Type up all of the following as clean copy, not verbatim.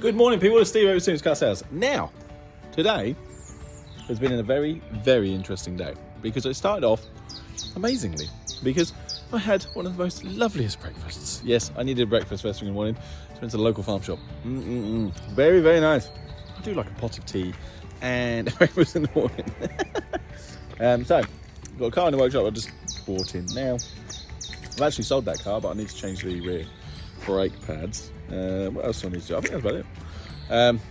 Good morning, people. It's Steve over at Citroen Car Sales. Now, today has been a very, very interesting day because it started off amazingly because I had one of the most loveliest breakfasts. Yes, I needed breakfast first thing in the morning. So went to the local farm shop. Very, very nice. I do like a pot of tea and breakfast in the morning. So, I've got a car in the workshop I just bought in. Now, I've actually sold that car, but I need to change the rear brake pads. What else do I need to do? I think that's about it.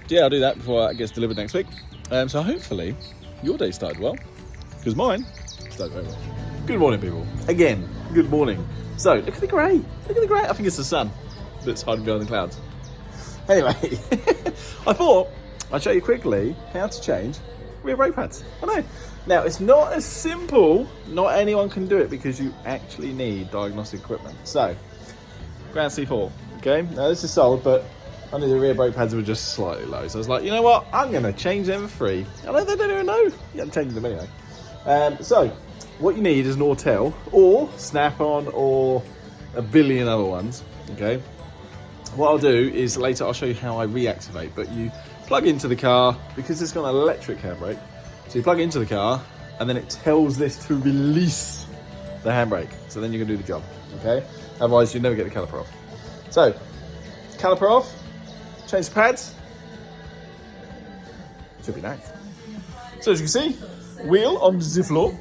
Yeah, I'll do that before it gets delivered next week. So hopefully your day started well, because mine started very well. Good morning, people. Again, good morning. So look at the grey. Look at the grey. I think it's the sun that's hiding behind the clouds. Anyway, I thought I'd show you quickly how to change rear brake pads. I know. Now, it's not as simple. Not anyone can do it because you actually need diagnostic equipment. So, Grand C4. Okay, now this is sold, but I knew the rear brake pads were just slightly low. So I was like, you know what? I'm going to change them for free. I know they don't even know. You have to change them anyway. So what you need is an Autel or Snap-on or a billion other ones. Okay. What I'll do is later I'll show you how I reactivate. But you plug into the car because it's got an electric handbrake. So you plug into the car and then it tells this to release the handbrake. So then you can do the job. Okay. Otherwise you never get the caliper off. So, caliper off, change the pads, should be nice. So as you can see, wheel on the floor,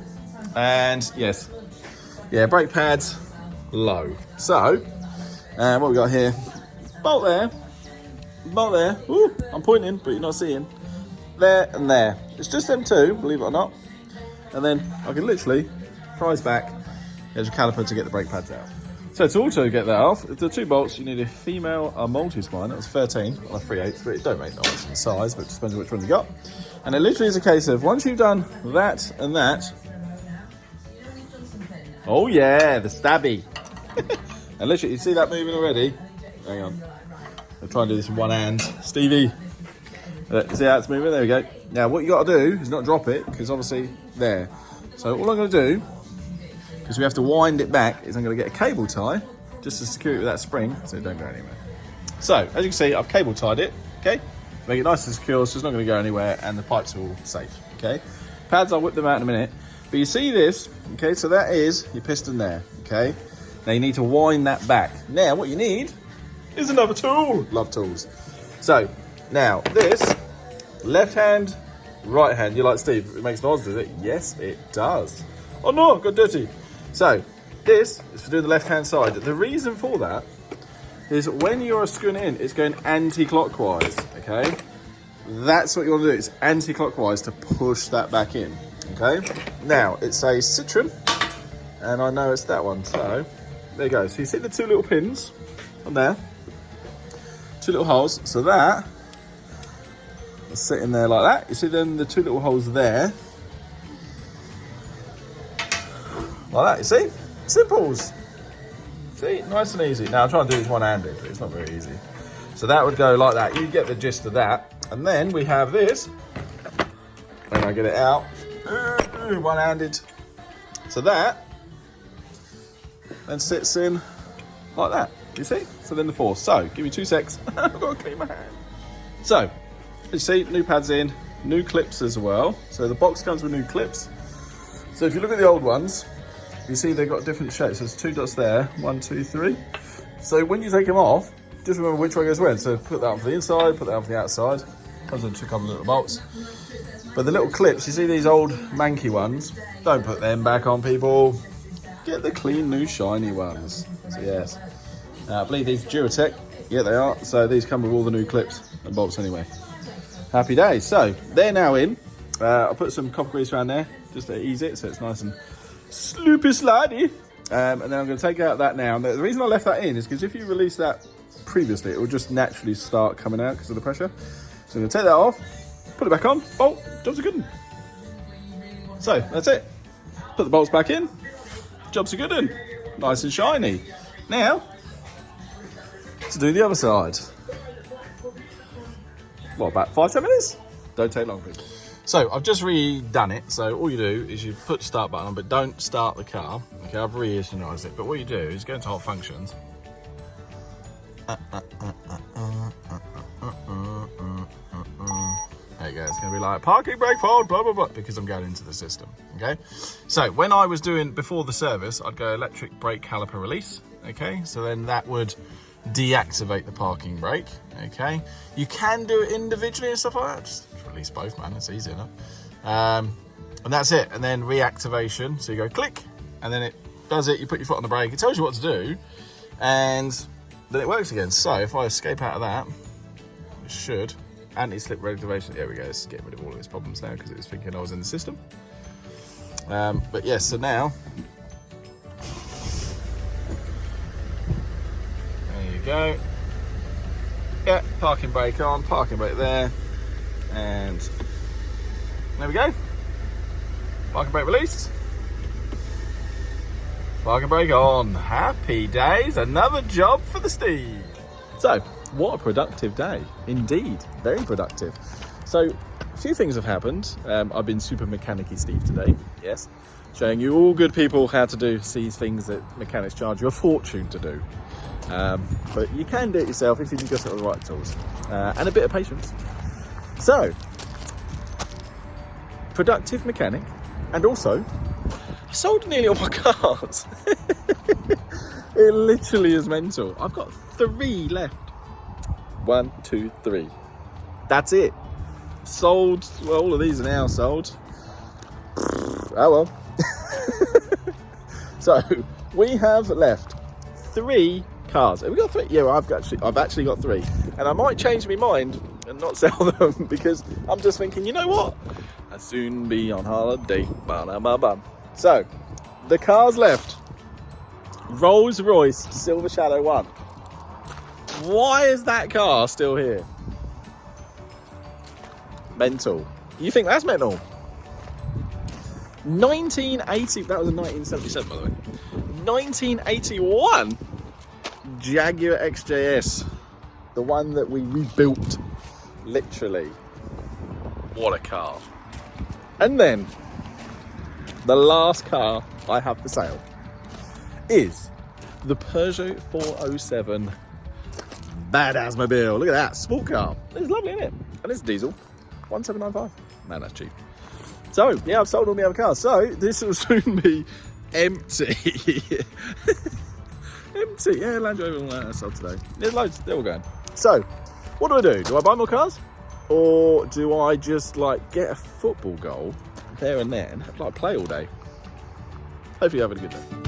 and yes, yeah, brake pads, low. So, what we got here, bolt there, ooh, I'm pointing, but you're not seeing, there and there. It's just them two, believe it or not, and then I can literally prise back, there's your caliper to get the brake pads out. So to also get that off, the two bolts, you need a female multi-spline. That was 13 on a 3/8, but it don't make no odds in size, but it just depends on which one you got. And it literally is a case of, once you've done that and that, oh yeah, the stabby. And literally, you see that moving already? Hang on. I'll try and do this in one hand. Stevie. See how it's moving? There we go. Now, what you got to do is not drop it, because obviously, there. So all I'm going to do, because we have to wind it back, is I'm going to get a cable tie just to secure it with that spring so it don't go anywhere. So, as you can see, I've cable tied it, okay? Make it nice and secure so it's not going to go anywhere and the pipes are all safe, okay? Pads, I'll whip them out in a minute. But you see this, okay? So that is your piston there, okay? Now you need to wind that back. Now, what you need is another tool. Love tools. So, now this, left hand, right hand. You're like, Steve, it makes noise, does it? Yes, it does. Oh no, got dirty. So, this is for doing the left-hand side. The reason for that is when you're screwing it in, it's going anti-clockwise, okay? That's what you want to do. It's anti-clockwise to push that back in, okay? Now, it's a Citroen, and I know it's that one. So, there you go. So you see the two little pins on there? Two little holes. So that is sitting there like that. You see then the two little holes there? Like that, you see? Simples. See, nice and easy. Now I'm trying to do this one-handed, but it's not very easy. So that would go like that. You get the gist of that. And then we have this. When I get it out, one-handed. So that then sits in like that. You see? So then the force. So give me 2 secs. I've got to clean my hand. So, as you see, new pads in, new clips as well. So the box comes with new clips. So if you look at the old ones, you see they've got different shapes. There's 2 dots there, 1, 2, 3. So when you take them off, just remember which way goes where. So put that on for the inside, put that on for the outside. Comes with a couple of little bolts. But the little clips, you see these old manky ones, don't put them back on, people. Get the clean, new, shiny ones. So yes. I believe these Duratec. Yeah, they are. So these come with all the new clips and bolts anyway. Happy days. So they're now in. I'll put some copper grease around there just to ease it so it's nice and sloopy slidey. And then I'm going to take out that now. And the reason I left that in is because if you release that previously, it will just naturally start coming out because of the pressure. So I'm going to take that off, put it back on, bolt, jobs are good. So that's it. Put the bolts back in, jobs are good. Nice and shiny. Now, to do the other side. What, about 5-10 minutes? Don't take long, people. So I've just redone it. So all you do is you put the start button on, but don't start the car. Okay, I've re-initialized it. But what you do is go into hot functions. going to be like, parking brake fault, blah, blah, blah, because I'm going into the system, okay? So when I was doing, before the service, I'd go electric brake caliper release, okay? So then that would deactivate the parking brake, okay? You can do it individually and stuff like that. Just release both, man, it's easy enough. And that's it. And then reactivation, so you go click, and then it does it, you put your foot on the brake, it tells you what to do, and then it works again. So if I escape out of that, it should, anti-slip reactivation, there we go, it's getting rid of all of its problems now because it was thinking I was in the system. But yes, so now, there you go. Yeah, parking brake on, parking brake there, and there we go. Parking brake released. Parking brake on. Happy days, another job for the Steve. So, what a productive day. Indeed, very productive. So, a few things have happened. I've been super mechanic-y Steve today, yes. Showing you all good people how to do these things that mechanics charge you a fortune to do. But you can do it yourself if you can just have the right tools. And a bit of patience. So, productive mechanic. And also, I sold nearly all my cars. It literally is mental. I've got 3 left. 1, 2, 3. That's it. Sold. Well, all of these are now sold. Oh well. So we have left 3 cars. Have we got 3? Yeah, I've actually got 3. And I might change my mind and not sell them because I'm just thinking, you know what? I'll soon be on holiday. Ba-da-ba-bum. So, the cars left. Rolls Royce Silver Shadow 1. Why is that car still here? Mental. You think that's mental? 1980, that was a 1977 by the way. 1981 Jaguar XJS. The one that we rebuilt, literally. What a car. And then, the last car I have for sale is the Peugeot 407 Badass Mobile. Look at that, sport car. It's lovely, isn't it? And it's diesel, 1795. Man, that's cheap. So, yeah, I've sold all the other cars. So, this will soon be empty. Empty, yeah, Land Rover and all that I sold today. There's loads, they're all going. So, what do? Do I buy more cars? Or do I just, like, get a football goal there and then, like, play all day? Hopefully you're having a good day.